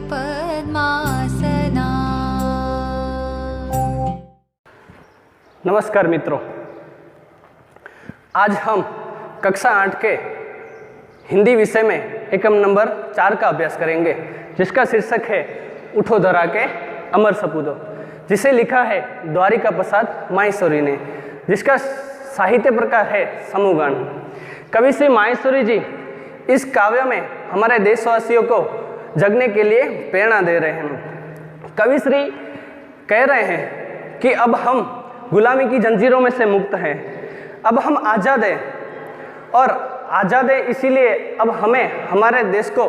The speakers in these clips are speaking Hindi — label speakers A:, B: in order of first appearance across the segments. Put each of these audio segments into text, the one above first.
A: पद्मासना।
B: नमस्कार मित्रों, आज हम कक्षा 8 के हिंदी विषय में एकम नंबर 4 का अभ्यास करेंगे, जिसका शीर्षक है उठो धरा के अमर सपूतो, जिसे लिखा है द्वारिका प्रसाद माहेश्वरी ने, जिसका साहित्य प्रकार है समूहगान। कवि श्री माहेश्वरी जी इस काव्य में हमारे देशवासियों को जगने के लिए प्रेरणा दे रहे हैं। कवि श्री कह रहे हैं कि अब हम गुलामी की जंजीरों में से मुक्त हैं, अब हम आज़ाद हैं, और आज़ाद है इसीलिए अब हमें हमारे देश को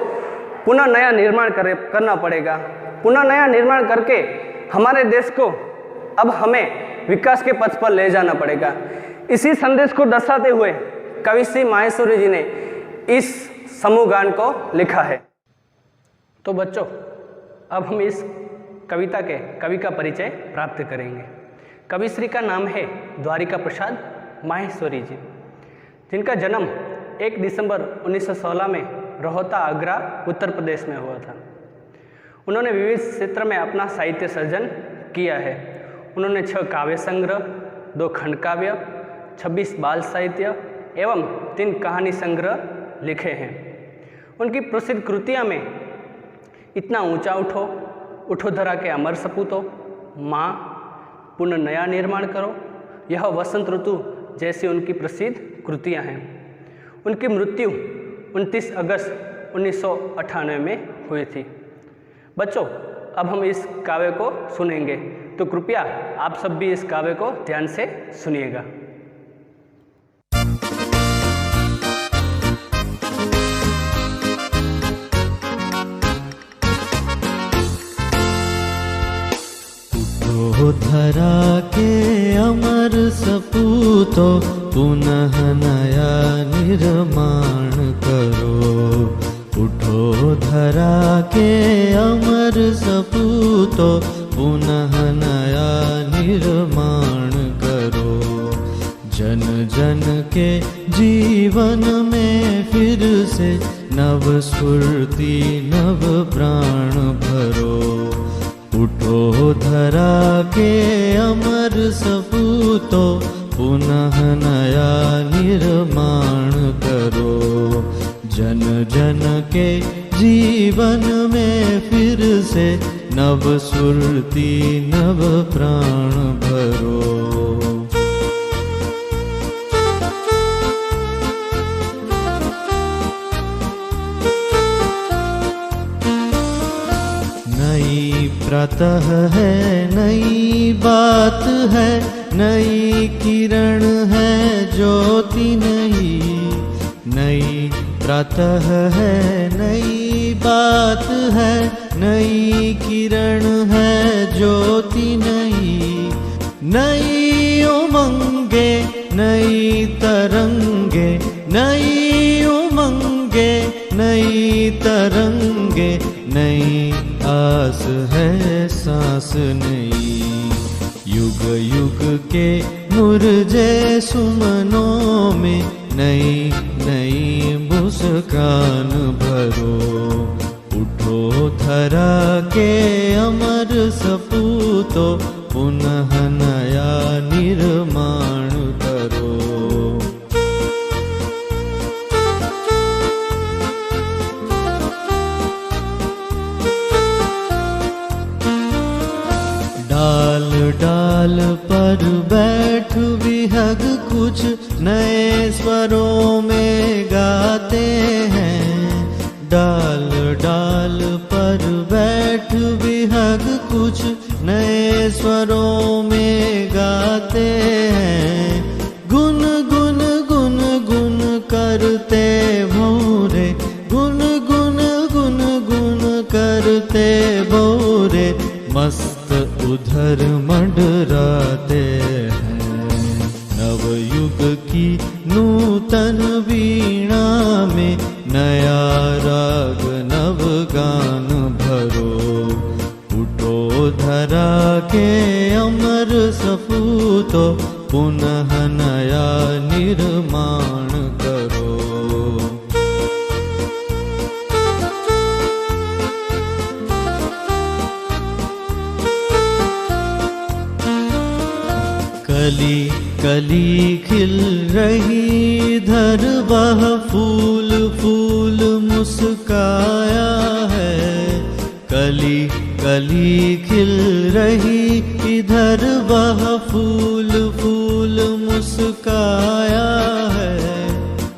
B: पुनः नया निर्माण करना पड़ेगा। पुनः नया निर्माण करके हमारे देश को अब हमें विकास के पथ पर ले जाना पड़ेगा। इसी संदेश को दर्शाते हुए कवि श्री माहेश्वरी जी ने इस समूह गान को लिखा है। तो बच्चों, अब हम इस कविता के कवि का परिचय प्राप्त करेंगे। कवि श्री का नाम है द्वारिका प्रसाद माहेश्वरी जी, जिनका जन्म 1 दिसंबर 1916 में रोहता, आगरा, उत्तर प्रदेश में हुआ था। उन्होंने विविध क्षेत्र में अपना साहित्य सर्जन किया है। उन्होंने 6 काव्य संग्रह, 2 खंड काव्य, 26 बाल साहित्य एवं 3 कहानी संग्रह लिखे हैं। उनकी प्रसिद्ध कृतियाँ में इतना ऊंचा उठो, उठो धरा के अमर सपूतो, माँ, पुनः नया निर्माण करो, यह वसंत ऋतु जैसी उनकी प्रसिद्ध कृतियाँ हैं। उनकी मृत्यु 29 अगस्त 1998 में हुई थी। बच्चों, अब हम इस काव्य को सुनेंगे, तो कृपया आप सब भी इस काव्य को ध्यान से सुनिएगा।
C: उठो धरा के अमर सपूतो, पुनः नया निर्माण करो। उठो धरा के अमर सपूतो, पुनः नया निर्माण करो। जन जन के जीवन में फिर से नव स्फूर्ति, नव प्राण भरो। उठो धरा के अमर सपूतो, पुनः नया निर्माण करो। जन जन के जीवन में फिर से नव स्फूर्ति, नव प्राण भरो। नई प्रातः है, नई बात है, नई किरण है, ज्योति नहीं। नई प्रातः है, नई बात है, नई किरण है, ज्योति नहीं। नई उमंगे, नई तरंगे, नई उमंगे, नई तरंगे, नई आस है, सांस नई। युग युग के मुरझे सुमनों में नई नई मुस्कान भरो। उठो धरा के अमर सपूतो, पुनः नया निर्माण करो। डाल डाल पर बैठ विहग कुछ नए स्वरों में गाते हैं। डाल डाल पर बैठ विहग कुछ नए स्वरों में गाते हैं। गुन गुन गुन गुन करते भौरे, गुन गुन गुन गुन करते भौरे, मस्त उधर मंडराते हैं। नवयुग की नूतन वीणा में नया राग नव गान भरो। उठो धरा के अमर सपूतो, पुनः नया निर्माण करो। कली कली खिल रही इधर वह फूल फूल मुस्काया है। कली कली खिल रही इधर वह फूल फूल मुस्काया है।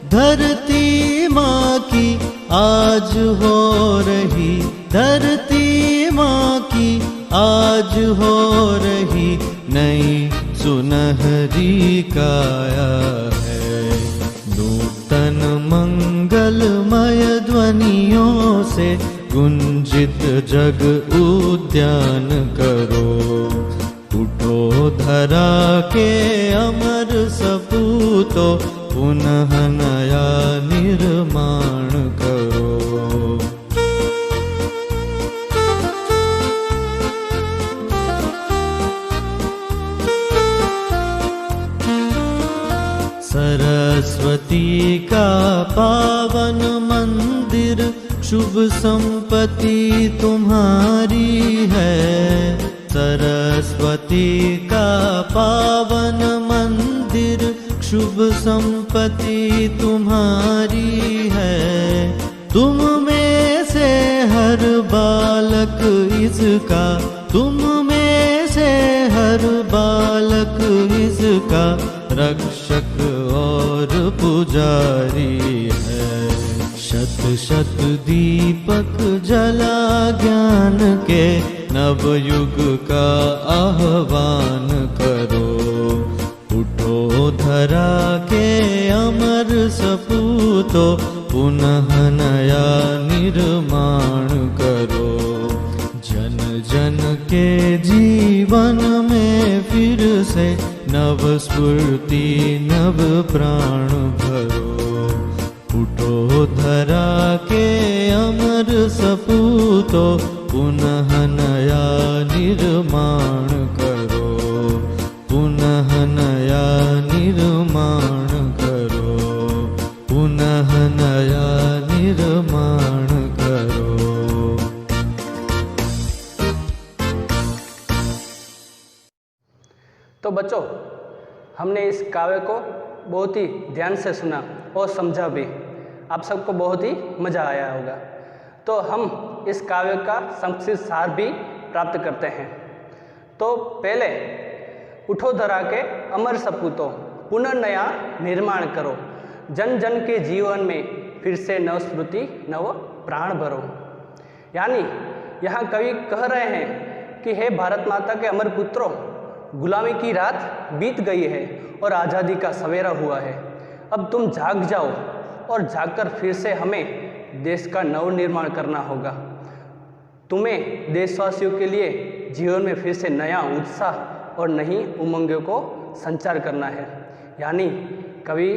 C: धरती माँ की आज हो रही, धरती माँ की आज हो रही नई सुनहरी काया है। नूतन मंगलमय ध्वनियों से गुंजित जग उद्यान करो। उठो धरा के अमर सपूतो, पुनः नया निर्माण करो। सरस्वती का पावन मंदिर, शुभ संपत्ति तुम्हारी है। सरस्वती का पावन मंदिर, शुभ संपत्ति तुम्हारी है। तुम में से हर बालक इसका, तुम में से हर बालक इसका रक्षक और पुजारी है। शत शत दीपक जला ज्ञान के नवयुग का आह्वान करो। उठो धरा के अमर सपूतो, पुनः नया निर्माण करो। जन जन के जीवन में फिर से नव स्फूर्ति नव प्राण भरो। उठो धरा के अमर सपूतो, पुनः नया निर्माण करो। पुनः नया निर्माण करो। पुनः नया निर्माण करो।
B: तो बच्चों, हमने इस काव्य को बहुत ही ध्यान से सुना और समझा भी। आप सबको बहुत ही मज़ा आया होगा। तो हम इस काव्य का संक्षिप्त सार भी प्राप्त करते हैं। तो पहले, उठो धरा के अमर सपूतो, पुनः नया निर्माण करो। जन जन के जीवन में फिर से नव स्फूर्ति नव प्राण भरो। यानी यहाँ कवि कह रहे हैं कि हे भारत माता के अमर पुत्रों, गुलामी की रात बीत गई है और आज़ादी का सवेरा हुआ है। अब तुम जाग जाओ और जागकर फिर से हमें देश का नव निर्माण करना होगा। तुम्हें देशवासियों के लिए जीवन में फिर से नया उत्साह और नई उमंगों को संचार करना है। यानी कवि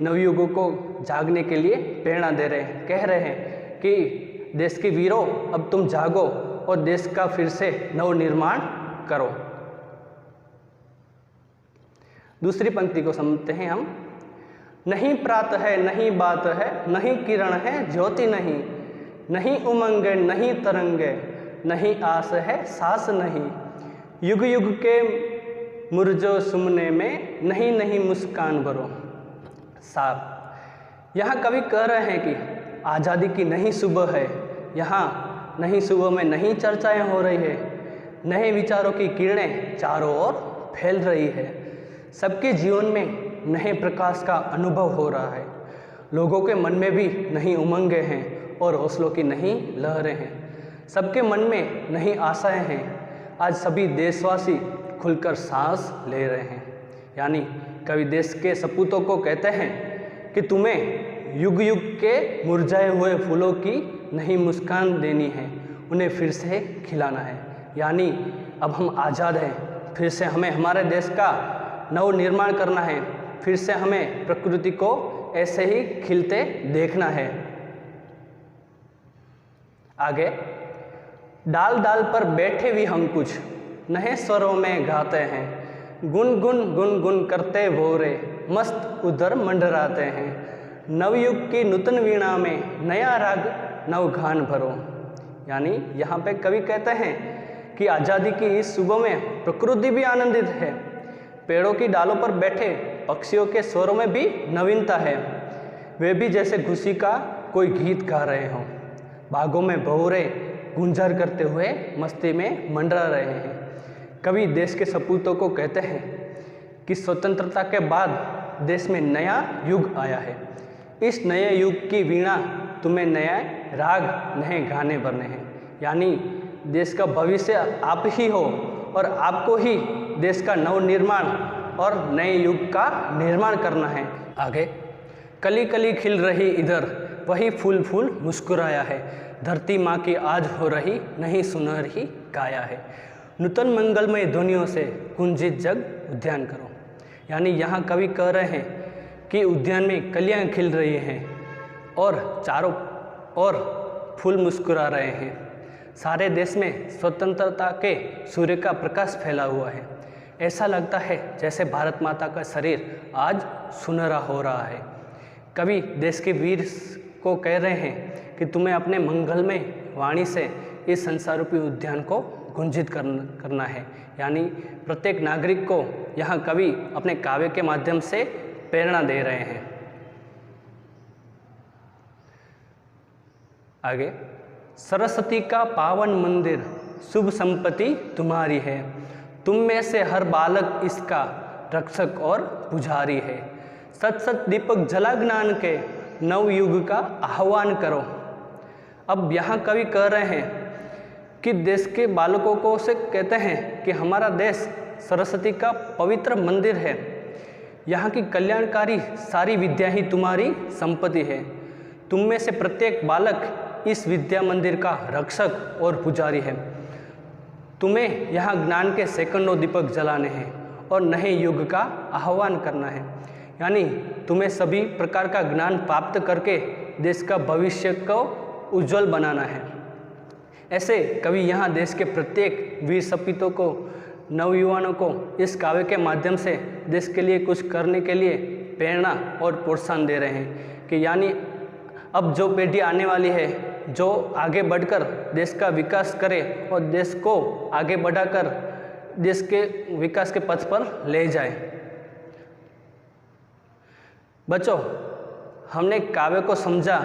B: नवयुगों को जागने के लिए प्रेरणा दे रहे हैं, कह रहे हैं कि देश के वीरों, अब तुम जागो और देश का फिर से नव निर्माण करो। दूसरी पंक्ति को समझते हैं हम। नहीं प्रात है, नहीं बात है, नहीं किरण है, ज्योति नहीं, नहीं उमंग, नहीं तरंगे, नहीं आस है, सास नहीं। युग युग के मुरझो सुमने में, नहीं नहीं मुस्कान भरो। सार, यहाँ कवि कह रहे हैं कि आज़ादी की नई सुबह है। यहाँ नई सुबह में नई चर्चाएं हो रही है, नए विचारों की किरणें चारों ओर फैल रही है। सबके जीवन में नए प्रकाश का अनुभव हो रहा है। लोगों के मन में भी नई उमंगें हैं और हौसलों की नई लहरें हैं। सबके मन में नई आशाएं हैं। आज सभी देशवासी खुलकर सांस ले रहे हैं। यानी कवि देश के सपूतों को कहते हैं कि तुम्हें युग युग के मुरझाए हुए फूलों की नई मुस्कान देनी है, उन्हें फिर से खिलाना है। यानी अब हम आज़ाद हैं, फिर से हमें हमारे देश का नव निर्माण करना है। फिर से हमें प्रकृति को ऐसे ही खिलते देखना है। आगे, डाल डाल पर बैठे भी हम कुछ नए स्वरों में गाते हैं। गुन गुन गुन गुन करते भोरे मस्त उधर मंडराते हैं। नवयुग की नूतन वीणा में नया राग नवगान भरो। यानी यहाँ पे कवि कहते हैं कि आज़ादी की इस सुबह में प्रकृति भी आनंदित है, पेड़ों की डालों पर बैठे पक्षियों के स्वरों में भी नवीनता है। वे भी जैसे खुशी का कोई गीत गा रहे हों। बागों में भौरे गुंजार करते हुए मस्ती में मंडरा रहे हैं। कवि देश के सपूतों को कहते हैं कि स्वतंत्रता के बाद देश में नया युग आया है। इस नए युग की वीणा तुम्हें नया राग नए गाने भरने हैं। यानी देश का भविष्य आप ही हो और आपको ही देश का नवनिर्माण और नए युग का निर्माण करना है। आगे, कली कली खिल रही इधर वही फूल फूल मुस्कुराया है। धरती माँ की आज हो रही नई सुनहरी काया है। नूतन मंगलमय ध्वनियों से कुंजित जग उद्यान करो। यानी यहाँ कवि कह रहे हैं कि उद्यान में कलियाँ खिल रही हैं और चारों ओर फूल मुस्कुरा रहे हैं। सारे देश में स्वतंत्रता के सूर्य का प्रकाश फैला हुआ है। ऐसा लगता है जैसे भारत माता का शरीर आज सुनहरा हो रहा है। कवि देश के वीर को कह रहे हैं कि तुम्हें अपने मंगलमय वाणी से इस संसार रूपी उद्यान को गुंजित करना है। यानी प्रत्येक नागरिक को यहाँ कवि अपने काव्य के माध्यम से प्रेरणा दे रहे हैं। आगे, सरस्वती का पावन मंदिर शुभ संपत्ति तुम्हारी है। तुम में से हर बालक इसका रक्षक और पुजारी है। सत सत दीपक जला ज्ञान के नवयुग का आह्वान करो। अब यहाँ कवि कह रहे हैं कि देश के बालकों को से कहते हैं कि हमारा देश सरस्वती का पवित्र मंदिर है। यहाँ की कल्याणकारी सारी विद्या ही तुम्हारी संपत्ति है। तुम में से प्रत्येक बालक इस विद्या मंदिर का रक्षक और पुजारी है। तुम्हें यहाँ ज्ञान के सैकड़ों दीपक जलाने हैं और नए युग का आह्वान करना है। यानी तुम्हें सभी प्रकार का ज्ञान प्राप्त करके देश का भविष्य को उज्जवल बनाना है। ऐसे कवि यहाँ देश के प्रत्येक वीर सपूतों को, नवयुवानों को इस काव्य के माध्यम से देश के लिए कुछ करने के लिए प्रेरणा और प्रोत्साहन दे रहे हैं कि यानी अब जो पीढ़ी आने वाली है जो आगे बढ़कर देश का विकास करे और देश को आगे बढ़ाकर देश के विकास के पथ पर ले जाए। बच्चों, हमने काव्य को समझा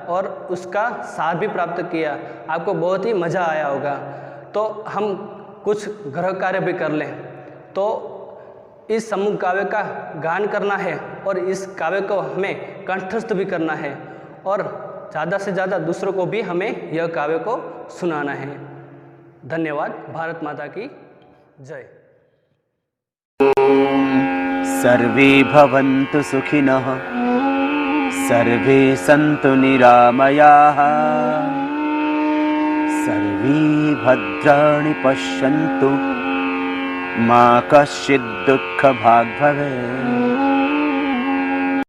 B: और उसका सार भी प्राप्त किया। आपको बहुत ही मज़ा आया होगा। तो हम कुछ गृह कार्य भी कर लें। तो इस समूह काव्य का गान करना है और इस काव्य को हमें कंठस्थ भी करना है और ज़्यादा से ज़्यादा दूसरों को भी हमें यह काव्य को सुनाना है। धन्यवाद। भारत माता की जय।
A: सर्वे भवन्तु सुखिनः, सर्वे सन्तु निरामयाः, सर्वे भद्राणि पश्यन्तु, मा कश्चित् दुःखभाग् भवेत्।